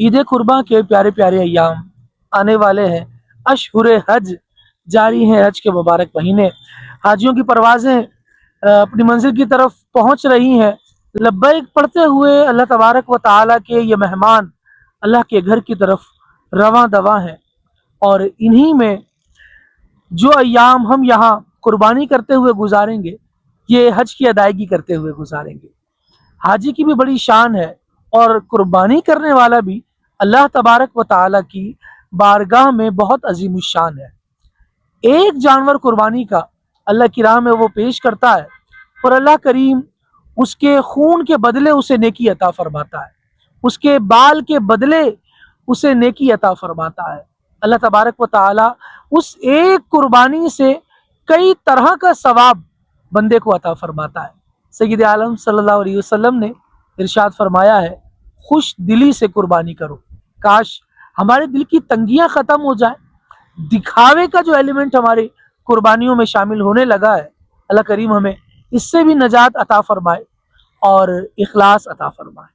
عید قرباں کے پیارے پیارے ایام آنے والے ہیں، اشہر حج جاری ہیں، حج کے مبارک مہینے، حاجیوں کی پروازیں اپنی منزل کی طرف پہنچ رہی ہیں۔ لبیک پڑھتے ہوئے اللہ تبارک و تعالیٰ کے یہ مہمان اللہ کے گھر کی طرف رواں دواں ہیں، اور انہی میں جو ایام ہم یہاں قربانی کرتے ہوئے گزاریں گے یہ حج کی ادائیگی کرتے ہوئے گزاریں گے۔ حاجی کی بھی بڑی شان ہے، اور قربانی کرنے والا بھی اللہ تبارک و تعالیٰ کی بارگاہ میں بہت عظیم الشان ہے۔ ایک جانور قربانی کا اللہ کی راہ میں وہ پیش کرتا ہے، اور اللہ کریم اس کے خون کے بدلے اسے نیکی عطا فرماتا ہے، اس کے بال کے بدلے اسے نیکی عطا فرماتا ہے۔ اللہ تبارک و تعالیٰ اس ایک قربانی سے کئی طرح کا ثواب بندے کو عطا فرماتا ہے۔ سید عالم صلی اللہ علیہ وسلم نے ارشاد فرمایا ہے، خوش دلی سے قربانی کرو۔ کاش ہمارے دل کی تنگیاں ختم ہو جائیں، دکھاوے کا جو ایلیمنٹ ہماری قربانیوں میں شامل ہونے لگا ہے، اللہ کریم ہمیں اس سے بھی نجات عطا فرمائے اور اخلاص عطا فرمائے۔